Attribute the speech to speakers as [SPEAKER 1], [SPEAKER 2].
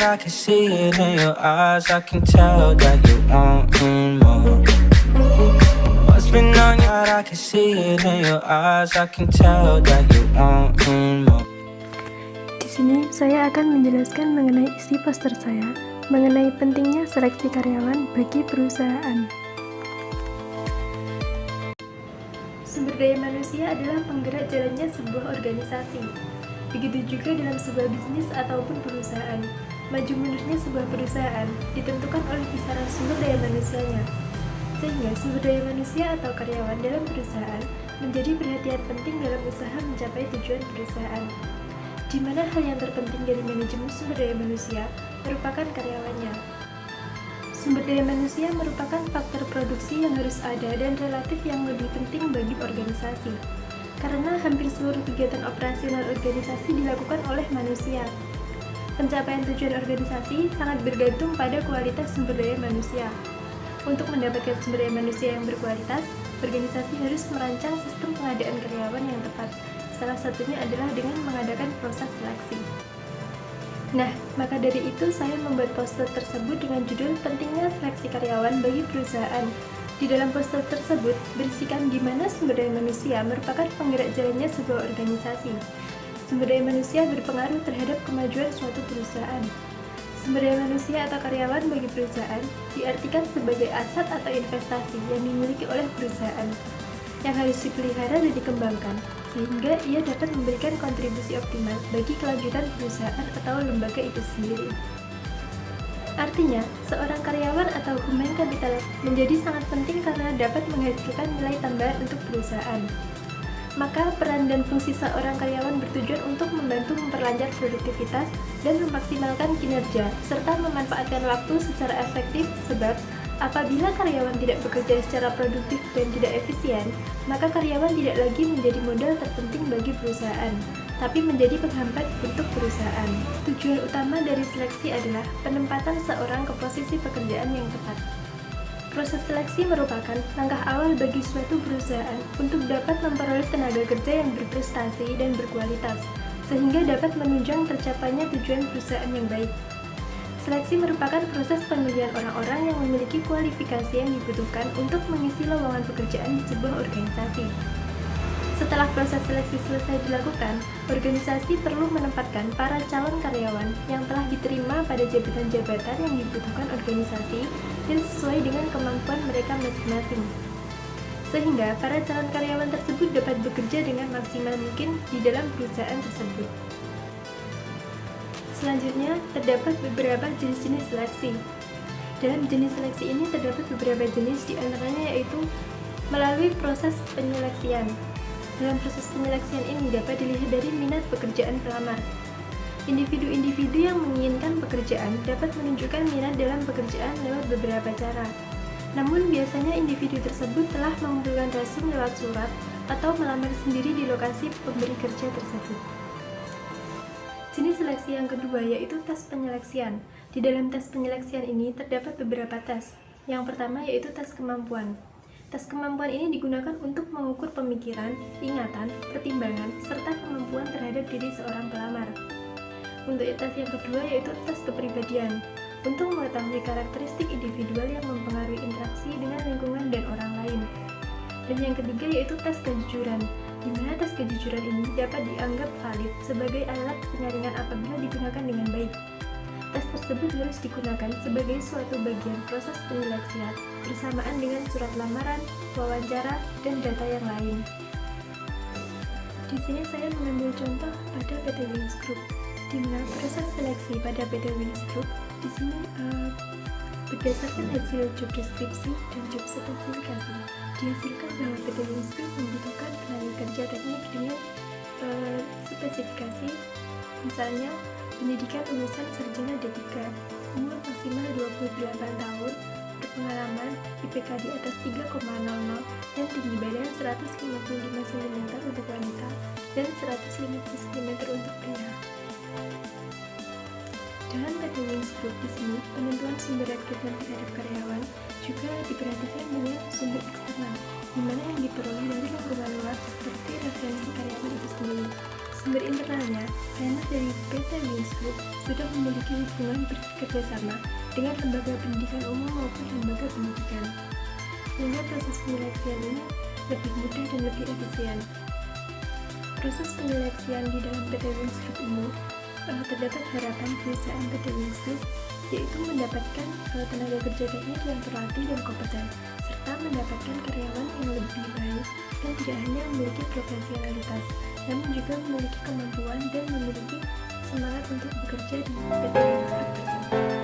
[SPEAKER 1] I can see it in your eyes. I can tell that you want more. What's been on your mind? I can see it in your eyes. I can tell that you want more.
[SPEAKER 2] Di sini saya akan menjelaskan mengenai isi poster saya, mengenai pentingnya seleksi karyawan bagi perusahaan. Sumber daya manusia adalah penggerak jalannya sebuah organisasi. Begitu juga dalam sebuah bisnis ataupun perusahaan. Maju mundurnya sebuah perusahaan ditentukan oleh kisaran sumber daya manusianya. Sehingga sumber daya manusia atau karyawan dalam perusahaan menjadi perhatian penting dalam usaha mencapai tujuan perusahaan. Di mana hal yang terpenting dari manajemen sumber daya manusia merupakan karyawannya. Sumber daya manusia merupakan faktor produksi yang harus ada dan relatif yang lebih penting bagi organisasi. Karena hampir seluruh kegiatan operasional organisasi dilakukan oleh manusia. Pencapaian tujuan organisasi sangat bergantung pada kualitas sumber daya manusia. Untuk mendapatkan sumber daya manusia yang berkualitas, organisasi harus merancang sistem pengadaan karyawan yang tepat. Salah satunya adalah dengan mengadakan proses seleksi. Nah, maka dari itu saya membuat poster tersebut dengan judul Pentingnya Seleksi Karyawan bagi Perusahaan. Di dalam poster tersebut berisikan di mana sumber daya manusia merupakan penggerak jalannya sebuah organisasi. Sumber daya manusia berpengaruh terhadap kemajuan suatu perusahaan. Sumber daya manusia atau karyawan bagi perusahaan diartikan sebagai aset atau investasi yang dimiliki oleh perusahaan, yang harus dipelihara dan dikembangkan, sehingga ia dapat memberikan kontribusi optimal bagi kelanjutan perusahaan atau lembaga itu sendiri. Artinya, seorang karyawan atau human capital menjadi sangat penting karena dapat menghasilkan nilai tambahan untuk perusahaan. Maka, peran dan fungsi seorang karyawan bertujuan untuk membantu memperlancar produktivitas dan memaksimalkan kinerja, serta memanfaatkan waktu secara efektif sebab apabila karyawan tidak bekerja secara produktif dan tidak efisien, maka karyawan tidak lagi menjadi modal terpenting bagi perusahaan, tapi menjadi penghambat untuk perusahaan. Tujuan utama dari seleksi adalah penempatan seorang ke posisi pekerjaan yang tepat. Proses seleksi merupakan langkah awal bagi suatu perusahaan untuk dapat memperoleh tenaga kerja yang berprestasi dan berkualitas, sehingga dapat menunjang tercapainya tujuan perusahaan yang baik. Seleksi merupakan proses pemilihan orang-orang yang memiliki kualifikasi yang dibutuhkan untuk mengisi lowongan pekerjaan di sebuah organisasi. Setelah proses seleksi selesai dilakukan, organisasi perlu menempatkan para calon karyawan yang telah diterima pada jabatan-jabatan yang dibutuhkan organisasi dan sesuai dengan kemampuan mereka masing-masing. Sehingga para calon karyawan tersebut dapat bekerja dengan maksimal mungkin di dalam perusahaan tersebut. Selanjutnya, terdapat beberapa jenis-jenis seleksi. Dalam jenis seleksi ini terdapat beberapa jenis, di antaranya yaitu melalui proses penyeleksian. Dalam proses penyeleksian ini dapat dilihat dari minat pekerjaan pelamar. Individu-individu yang menginginkan pekerjaan dapat menunjukkan minat dalam pekerjaan lewat beberapa cara. Namun biasanya individu tersebut telah mengumpulkan resume lewat surat atau melamar sendiri di lokasi pemberi kerja tersebut. Jenis seleksi yang kedua yaitu tes penyeleksian. Di dalam tes penyeleksian ini terdapat beberapa tes. Yang pertama yaitu tes kemampuan. Tes kemampuan ini digunakan untuk mengukur pemikiran, ingatan, pertimbangan, serta kemampuan terhadap diri seorang pelamar. Untuk tes yang kedua yaitu tes kepribadian, untuk mengetahui karakteristik individual yang mempengaruhi interaksi dengan lingkungan dan orang lain. Dan yang ketiga yaitu tes kejujuran, di mana tes kejujuran ini dapat dianggap valid sebagai alat penyaringan apabila digunakan dengan baik. Tes tersebut harus digunakan sebagai suatu bagian proses penyeleksian bersamaan dengan surat lamaran, wawancara, dan data yang lain. Di sini saya mengambil contoh pada PT Wings Group, di mana proses seleksi pada PT Wings Group di sini berdasarkan hasil job deskripsi dan job spesifikasi. Dihasilkan bahwa PT Wings Group membutuhkan tenaga kerja teknik dengan spesifikasi, misalnya pendidikan lulusan sarjana D3, umur maksimal 28 tahun, berpengalaman, IPK di atas 3,00, dan tinggi badan 155 cm untuk wanita dan 150 cm untuk pria. Dalam PT Wings Group di sini, penentuan sumber rekrutmen terhadap karyawan juga diperhatikan dengan sumber eksternal, di mana yang diperoleh dari lingkungan luar seperti referensi karyawan itu sendiri. Sumber internalnya, Trainer dari PT Wings Group sudah memiliki hubungan bekerjasama dengan lembaga pendidikan umum maupun lembaga pendidikan, sehingga proses penyeleksian ini lebih mudah dan lebih efisien. Proses penyeleksian di dalam PT Wings Group ini terdapat harapan perusahaan PT Wings Group, yaitu mendapatkan tenaga kerja teknis yang terlatih dan kompeten, serta mendapatkan karyawan yang lebih baik dan tidak hanya memiliki profesionalitas, namun juga memiliki kemampuan dan memiliki semangat untuk bekerja di PT Wings Group tersebut.